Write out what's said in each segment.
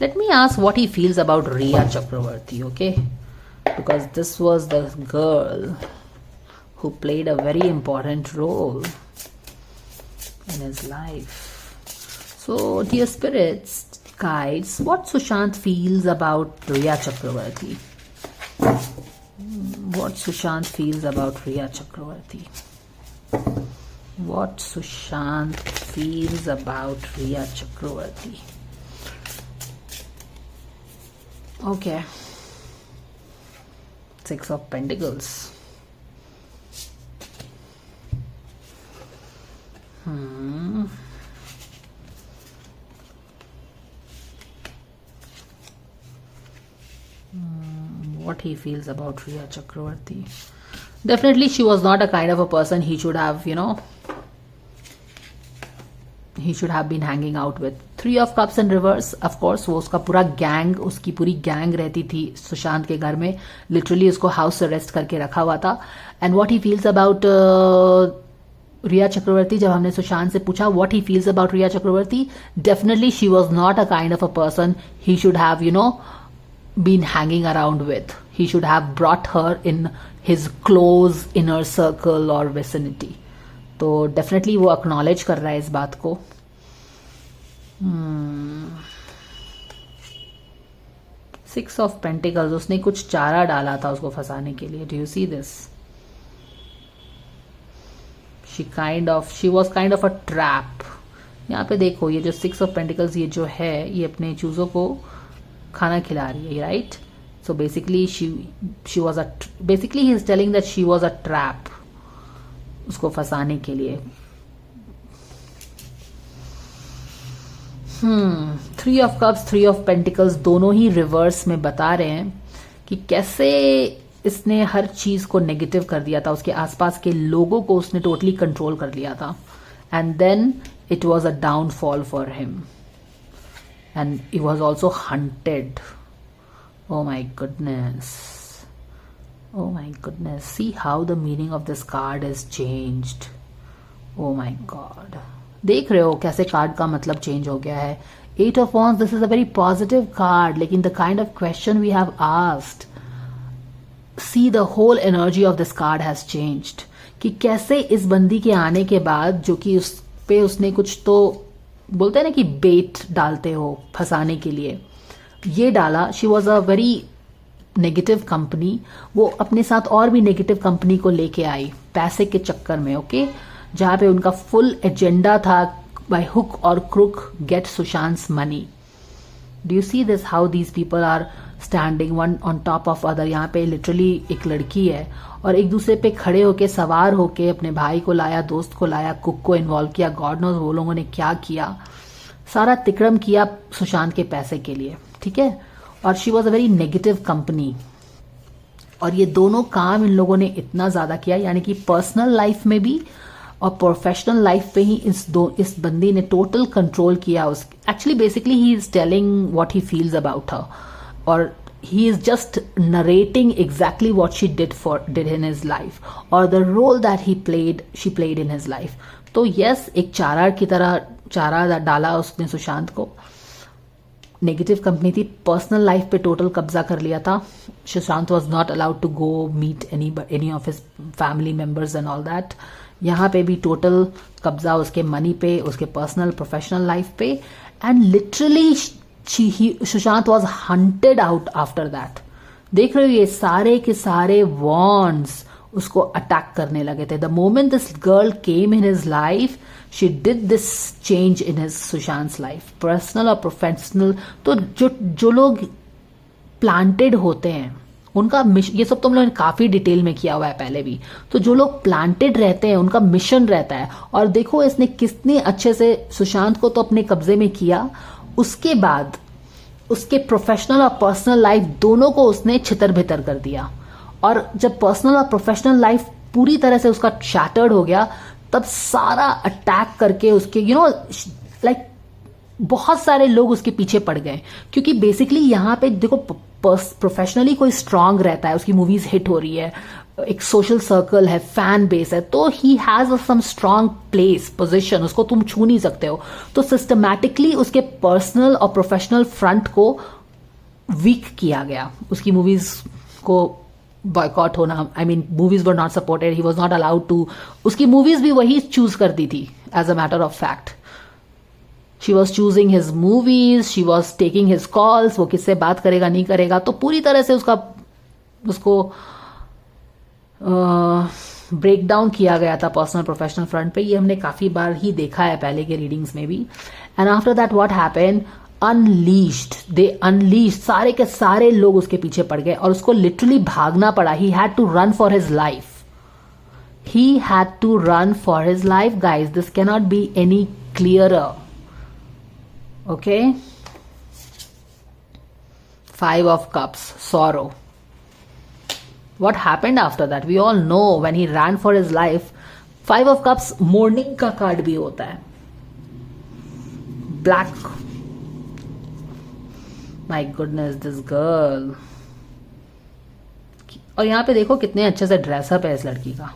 Let me ask what he feels about Riya Chakravarti, okay? Because this was the girl who played a very important role in his life. So, dear spirits, guides, what Sushant feels about Riya Chakravarti? What Sushant feels about Riya Chakravarti? What Sushant feels about Riya Chakravarti? Okay. Six of Pentacles. What he feels about Riya Chakravarti. Definitely she was not a kind of a person he should have, he should have been hanging out with. Three of Cups in reverse, of course, वो उसका पूरा gang, उसकी पूरी gang रहती थी सुशांत के घर में. लिटरली उसको हाउस अरेस्ट करके रखा हुआ था. And what he feels about Rhea Chakraborty, जब हमने सुशांत से पूछा what he feels about Rhea Chakraborty, definitely she was not a kind of a person he should have been hanging around with. He should have brought her in his close inner circle or vicinity. तो definitely वो acknowledge कर रहा है इस बात को. Six of pentacles, उसने कुछ चारा डाला था उसको फंसाने के लिए. Do you see this? She was kind of a trap. यहाँ पे देखो, ये जो सिक्स ऑफ पेंटिकल्स ये जो है, ये अपने चूजों को खाना खिला रही है, right? So basically she was basically he is telling that she was a trap, उसको फंसाने के लिए. Three of cups, three of pentacles दोनों ही रिवर्स में बता रहे हैं कि कैसे इसने हर चीज को नेगेटिव कर दिया था. उसके आसपास के लोगों को उसने टोटली कंट्रोल कर लिया था. And then it was a downfall for him. And he was also hunted. Oh my goodness. Oh my goodness. See how the meaning of this card is changed. Oh my god. देख रहे हो कैसे card का मतलब change हो गया है. Eight of wands, this is a very positive card, लेकिन the kind of question we have asked, see the whole energy of this card has changed. कि कैसे इस बंदी के आने के बाद, जो कि उस पे उसने कुछ तो बोलते हैं ना कि बेट डालते हो फंसाने के लिए, ये डाला. She was a very negative company. वो अपने साथ और भी नेगेटिव कंपनी को लेके आई पैसे के चक्कर में, ओके? जहां पे उनका फुल एजेंडा था बाय हुक और crook get Sushant's money. Do you see this, how these people are standing one on top of other. यहाँ पे लिटरली एक लड़की है और एक दूसरे पे खड़े होके, सवार होके अपने भाई को लाया, दोस्त को लाया, कुक को इन्वॉल्व किया. गॉड नोज वो लोगों ने क्या किया. सारा तिक्रम किया सुशांत के पैसे के लिए, ठीक है? और she was a very negative company. और ये दोनों काम इन लोगों ने इतना ज्यादा किया, यानी कि पर्सनल लाइफ में भी और प्रोफेशनल लाइफ पे ही इस बंदी ने टोटल कंट्रोल किया. Actually basically he is telling what he feels about her, और he is just narrating exactly what she did in his life, or the role that she played in his life. तो yes, एक चारा की तरह चारा डाला उसने सुशांत को. नेगेटिव कंपनी थी, पर्सनल लाइफ पे टोटल कब्जा कर लिया था. Sushant was not allowed to go meet any of his family members and all that. यहाँ पे भी टोटल कब्जा उसके मनी पे, उसके पर्सनल प्रोफेशनल लाइफ पे. And literally Sushant was hunted out after that. देख रहे हो, ये सारे के सारे वॉन्ड्स उसको अटैक करने लगे थे. The moment this girl came in his life, she did this change in his Sushant life, personal और प्रोफेशनल. तो जो लोग प्लांटेड होते हैं उनका मिशन, ये सब तो हम लोगों ने काफी डिटेल में किया हुआ है पहले भी. तो जो लोग प्लांटेड रहते हैं उनका मिशन रहता है. और देखो इसने कितने अच्छे से सुशांत को तो अपने कब्जे में किया, उसके बाद उसके प्रोफेशनल और पर्सनल लाइफ दोनों को उसने छितर भितर कर दिया. और जब पर्सनल और प्रोफेशनल लाइफ पूरी तरह से उसका शैटर्ड हो गया, तब सारा अटैक करके उसके लाइक बहुत सारे लोग उसके पीछे पड़ गए. क्योंकि बेसिकली यहाँ पे देखो, प्रोफेशनली कोई स्ट्रांग रहता है, उसकी मूवीज हिट हो रही है, एक सोशल सर्कल है, फैन बेस है, तो he has some strong place, position, उसको तुम छू नहीं सकते हो. तो सिस्टमैटिकली उसके पर्सनल और प्रोफेशनल फ्रंट को वीक किया गया. उसकी मूवीज को बॉयकॉट होना, I mean movies were not supported, he was not allowed to. उसकी मूवीज भी वही चूज करती थी as a matter of fact. She was choosing his movies, she was taking his calls, वो किससे बात करेगा नहीं करेगा. तो पूरी तरह से उसको ब्रेक डाउन किया गया था पर्सनल प्रोफेशनल फ्रंट पे. ये हमने काफी बार ही देखा है पहले के रीडिंग्स में भी. And after that what happened, they unleashed, सारे के सारे लोग उसके पीछे पड़ गए और उसको लिटरली भागना पड़ा. He had to run for his life. He had to run for his life, guys. This cannot be any clearer. Okay? 5 of Cups, sorrow. What happened after that? We all know when he ran for his life. 5 of Cups mourning का card भी होता है. Black. My goodness, this girl. और यहाँ पे देखो कितने अच्छे से ड्रेसअप है इस लड़की का.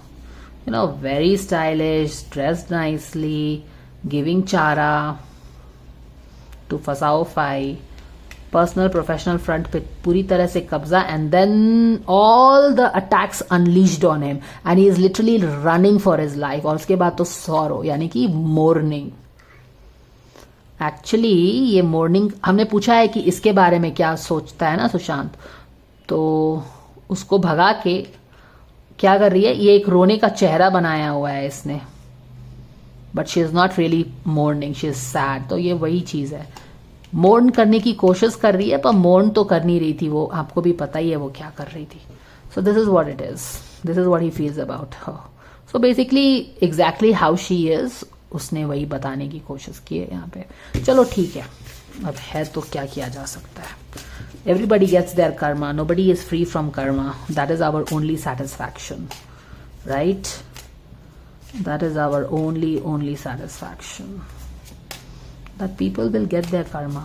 You know, very stylish, dressed nicely, giving chara to फसाओ फाई. पर्सनल प्रोफेशनल फ्रंट पे पूरी तरह से कब्जा. And then all the attacks unleashed on him and he is literally running for his life. और उसके बाद तो सॉरो, यानी कि मोर्निंग. एक्चुअली ये मोर्निंग, हमने पूछा है कि इसके बारे में क्या सोचता है ना सुशांत, तो उसको भगा के क्या कर रही है, ये एक रोने का चेहरा बनाया हुआ है इसने. But she is not really morning, she is sad. तो ये वही चीज है, मोर्न करने की कोशिश कर रही है पर मोर्न तो कर नहीं रही थी वो. आपको भी पता ही है वो क्या कर रही थी. So this is what it is, this is what he feels about her. So basically exactly how she is, उसने वही बताने की कोशिश की है यहाँ पे. चलो ठीक है, अब है तो क्या किया जा सकता है. Everybody gets their karma. Nobody is free from karma. That is our only satisfaction, right? That is our only satisfaction. That people will get their karma.